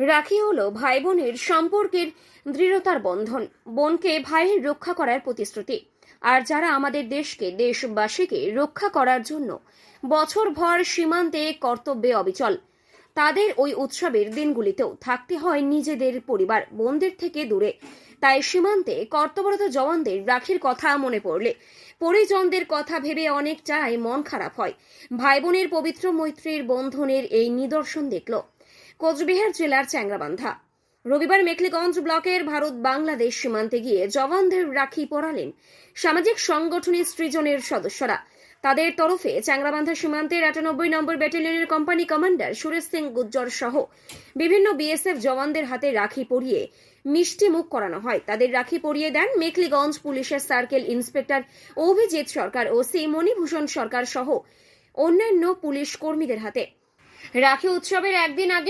রাখি হলো ভাই বোনের সম্পর্কের দৃঢ়তার বন্ধন, বোনকে ভাইয়ের রক্ষা করার প্রতিশ্রুতি। আর যারা আমাদের দেশকে, দেশবাসীকে রক্ষা করার জন্য বছরভর সীমান্তে কর্তব্যে অবিচল, তাদের ওই উৎসবের দিনগুলিতেও থাকতে হয় নিজেদের পরিবার বোনদের থেকে দূরে। তাই সীমান্তে কর্তব্যরত জওয়ানদের রাখির কথা মনে পড়লে, পরিজনদের কথা ভেবে অনেকটাই মন খারাপ হয়। ভাই বোনের পবিত্র মৈত্রীর বন্ধনের এই নিদর্শন দেখল কোচবিহার জেলার চ্যাংরাবান্ধা। রবিবার মেখলিগঞ্জ ব্লকের ভারত বাংলাদেশ সীমান্তে গিয়ে জওয়ানদের রাখি পরালেন সামাজিক সংগঠনের সৃজনের সদস্যরা। তাদের তরফে চ্যাংরাবান্ধা সীমান্তের ৯৮ নম্বর ব্যাটালিয়নের কোম্পানি কমান্ডার সুরেশ সিং গুজ্জর সহ বিভিন্ন বিএসএফ জওয়ানদের হাতে রাখি পরিয়ে মিষ্টি মুখ করানো হয়। তাদের রাখি পরিয়ে দেন মেখলিগঞ্জ পুলিশের সার্কেল ইন্সপেক্টর অভিজিৎ সরকার, ওসি মণিভূষণ সরকার সহ অন্যান্য পুলিশ কর্মীদের হাতে। রাখি উৎসবের একদিন আগে